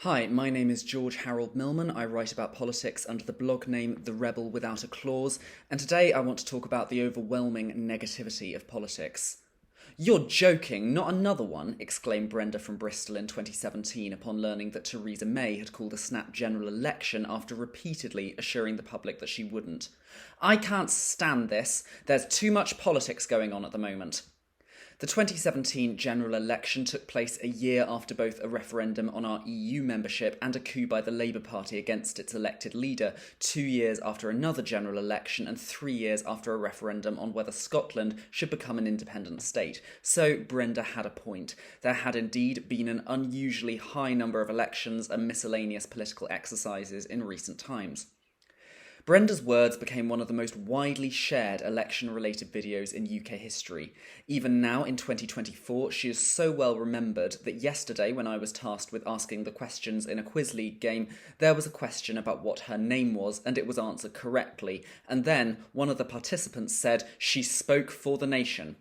Hi, my name is George Harold Millman. I write about politics under the blog name The Rebel Without a Clause, and today I want to talk about the overwhelming negativity of politics. "You're joking, not another one," exclaimed Brenda from Bristol in 2017 upon learning that Theresa May had called a snap general election after repeatedly assuring the public that she wouldn't. "I can't stand this. There's too much politics going on at the moment." The 2017 general election took place a year after both a referendum on our EU membership and a coup by the Labour Party against its elected leader, 2 years after another general election and 3 years after a referendum on whether Scotland should become an independent state. So Brenda had a point. There had indeed been an unusually high number of elections and miscellaneous political exercises in recent times. Brenda's words became one of the most widely shared election-related videos in UK history. Even now, in 2024, she is so well remembered that yesterday, when I was tasked with asking the questions in a Quiz League game, there was a question about what her name was, and it was answered correctly. And then, one of the participants said, "She spoke for the nation."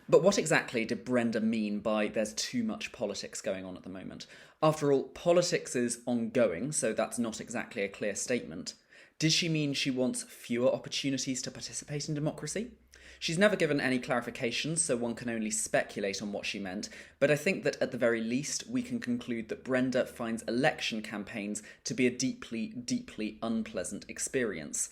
But what exactly did Brenda mean by "there's too much politics going on at the moment"? After all, politics is ongoing, so that's not exactly a clear statement. Did she mean she wants fewer opportunities to participate in democracy? She's never given any clarifications, so one can only speculate on what she meant, but I think that at the very least we can conclude that Brenda finds election campaigns to be a deeply, deeply unpleasant experience.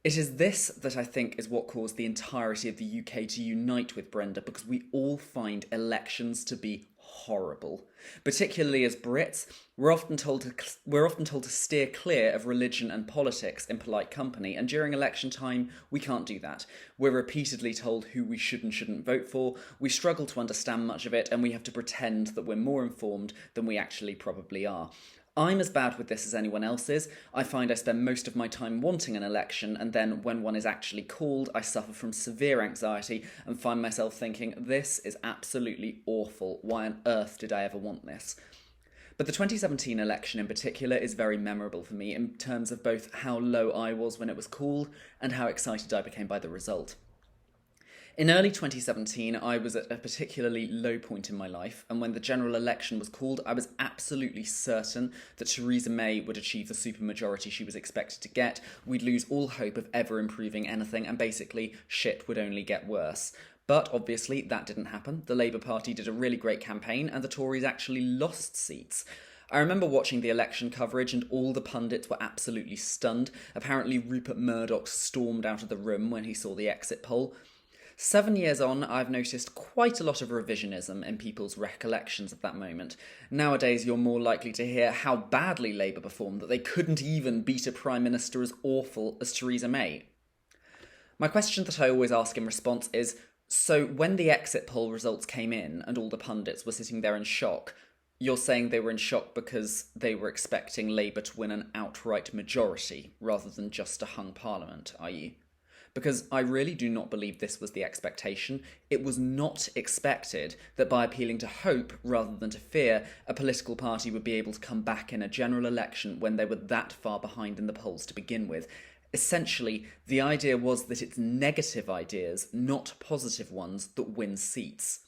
It is this that I think is what caused the entirety of the UK to unite with Brenda, because we all find elections to be horrible. Particularly as Brits, we're often told to steer clear of religion and politics in polite company, and during election time, we can't do that. We're repeatedly told who we should and shouldn't vote for, we struggle to understand much of it, and we have to pretend that we're more informed than we actually probably are. I'm as bad with this as anyone else is. I find I spend most of my time wanting an election, and then when one is actually called, I suffer from severe anxiety and find myself thinking, this is absolutely awful. Why on earth did I ever want this? But the 2017 election in particular is very memorable for me in terms of both how low I was when it was called and how excited I became by the result. In early 2017, I was at a particularly low point in my life, and when the general election was called, I was absolutely certain that Theresa May would achieve the supermajority she was expected to get, we'd lose all hope of ever improving anything, and basically, shit would only get worse. But obviously, that didn't happen. The Labour Party did a really great campaign, and the Tories actually lost seats. I remember watching the election coverage and all the pundits were absolutely stunned. Apparently Rupert Murdoch stormed out of the room when he saw the exit poll. 7 years on, I've noticed quite a lot of revisionism in people's recollections of that moment. Nowadays, you're more likely to hear how badly Labour performed, that they couldn't even beat a Prime Minister as awful as Theresa May. My question that I always ask in response is, so when the exit poll results came in and all the pundits were sitting there in shock, you're saying they were in shock because they were expecting Labour to win an outright majority rather than just a hung parliament, are you? Because I really do not believe this was the expectation. It was not expected that by appealing to hope rather than to fear, a political party would be able to come back in a general election when they were that far behind in the polls to begin with. Essentially, the idea was that it's negative ideas, not positive ones, that win seats.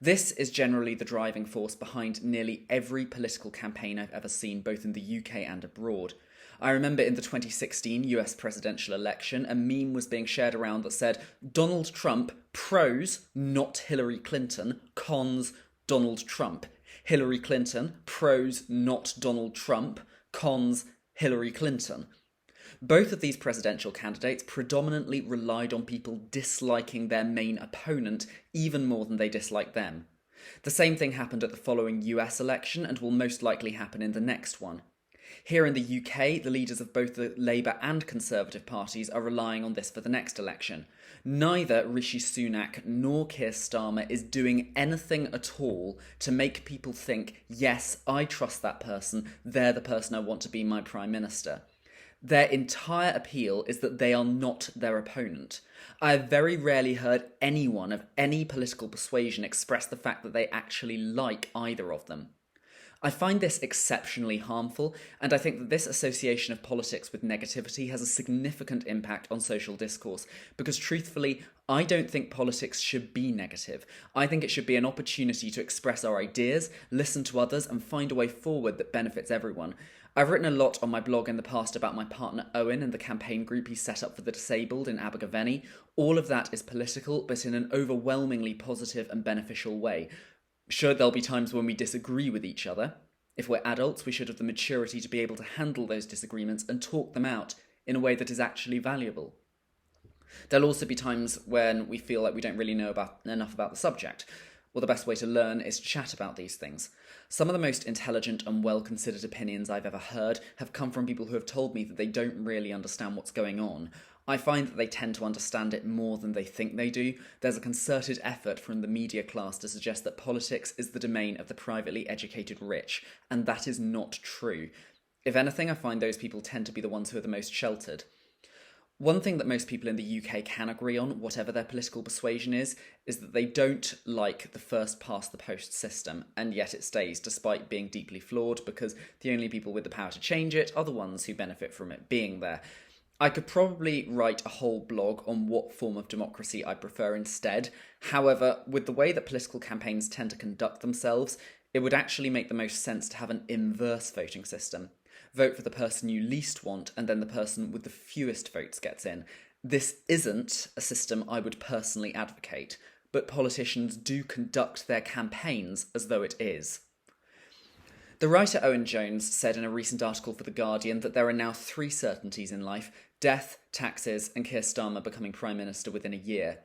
This is generally the driving force behind nearly every political campaign I've ever seen, both in the UK and abroad. I remember in the 2016 US presidential election, a meme was being shared around that said, "Donald Trump, pros, not Hillary Clinton, cons, Donald Trump. Hillary Clinton, pros, not Donald Trump, cons, Hillary Clinton." Both of these presidential candidates predominantly relied on people disliking their main opponent even more than they disliked them. The same thing happened at the following US election and will most likely happen in the next one. Here in the UK, the leaders of both the Labour and Conservative parties are relying on this for the next election. Neither Rishi Sunak nor Keir Starmer is doing anything at all to make people think, yes, I trust that person, they're the person I want to be my Prime Minister. Their entire appeal is that they are not their opponent. I have very rarely heard anyone of any political persuasion express the fact that they actually like either of them. I find this exceptionally harmful, and I think that this association of politics with negativity has a significant impact on social discourse, because truthfully, I don't think politics should be negative. I think it should be an opportunity to express our ideas, listen to others, and find a way forward that benefits everyone. I've written a lot on my blog in the past about my partner Owen and the campaign group he set up for the disabled in Abergavenny. All of that is political, but in an overwhelmingly positive and beneficial way. Sure, there'll be times when we disagree with each other. If we're adults, we should have the maturity to be able to handle those disagreements and talk them out in a way that is actually valuable. There'll also be times when we feel like we don't really know enough about the subject. Well, the best way to learn is to chat about these things. Some of the most intelligent and well-considered opinions I've ever heard have come from people who have told me that they don't really understand what's going on. I find that they tend to understand it more than they think they do. There's a concerted effort from the media class to suggest that politics is the domain of the privately educated rich, and that is not true. If anything, I find those people tend to be the ones who are the most sheltered. One thing that most people in the UK can agree on, whatever their political persuasion is that they don't like the first-past-the-post system, and yet it stays, despite being deeply flawed, because the only people with the power to change it are the ones who benefit from it being there. I could probably write a whole blog on what form of democracy I prefer instead. However, with the way that political campaigns tend to conduct themselves, it would actually make the most sense to have an inverse voting system. Vote for the person you least want, and then the person with the fewest votes gets in. This isn't a system I would personally advocate, but politicians do conduct their campaigns as though it is. The writer Owen Jones said in a recent article for The Guardian that there are now 3 certainties in life: death, taxes, and Keir Starmer becoming Prime Minister within a year.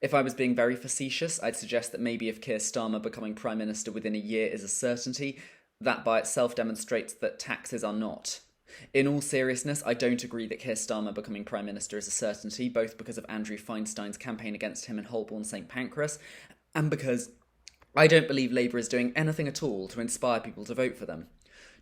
If I was being very facetious, I'd suggest that maybe if Keir Starmer becoming Prime Minister within a year is a certainty, that by itself demonstrates that taxes are not. In all seriousness, I don't agree that Keir Starmer becoming Prime Minister is a certainty, both because of Andrew Feinstein's campaign against him in Holborn St Pancras, and because I don't believe Labour is doing anything at all to inspire people to vote for them.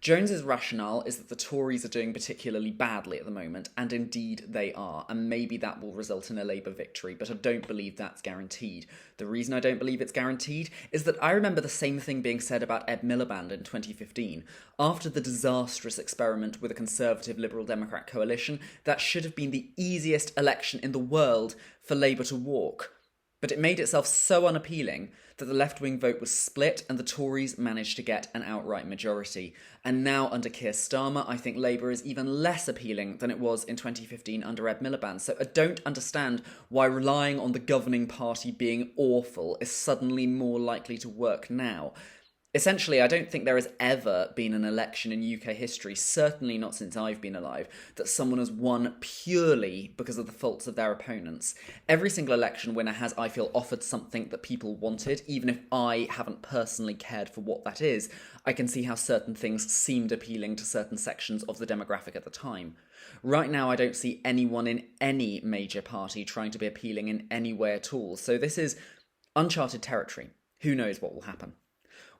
Jones's rationale is that the Tories are doing particularly badly at the moment, and indeed they are, and maybe that will result in a Labour victory, but I don't believe that's guaranteed. The reason I don't believe it's guaranteed is that I remember the same thing being said about Ed Miliband in 2015. After the disastrous experiment with a Conservative Liberal Democrat coalition, that should have been the easiest election in the world for Labour to walk. But it made itself so unappealing that the left-wing vote was split and the Tories managed to get an outright majority. And now under Keir Starmer, I think Labour is even less appealing than it was in 2015 under Ed Miliband. So I don't understand why relying on the governing party being awful is suddenly more likely to work now. Essentially, I don't think there has ever been an election in UK history, certainly not since I've been alive, that someone has won purely because of the faults of their opponents. Every single election winner has, I feel, offered something that people wanted, even if I haven't personally cared for what that is. I can see how certain things seemed appealing to certain sections of the demographic at the time. Right now, I don't see anyone in any major party trying to be appealing in any way at all, so this is uncharted territory. Who knows what will happen?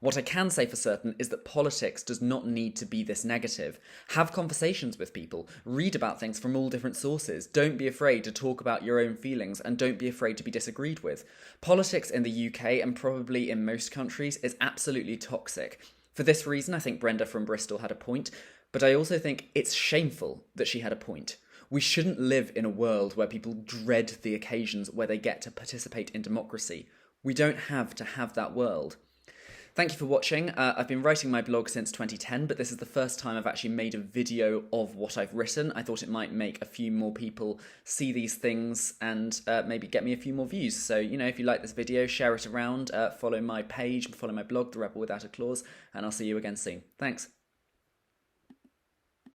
What I can say for certain is that politics does not need to be this negative. Have conversations with people, read about things from all different sources, don't be afraid to talk about your own feelings, and don't be afraid to be disagreed with. Politics in the UK, and probably in most countries, is absolutely toxic. For this reason, I think Brenda from Bristol had a point, but I also think it's shameful that she had a point. We shouldn't live in a world where people dread the occasions where they get to participate in democracy. We don't have to have that world. Thank you for watching. I've been writing my blog since 2010, but this is the first time I've actually made a video of what I've written. I thought it might make a few more people see these things and maybe get me a few more views. So, if you like this video, share it around, follow my page, follow my blog, The Rebel Without a Clause, and I'll see you again soon. Thanks.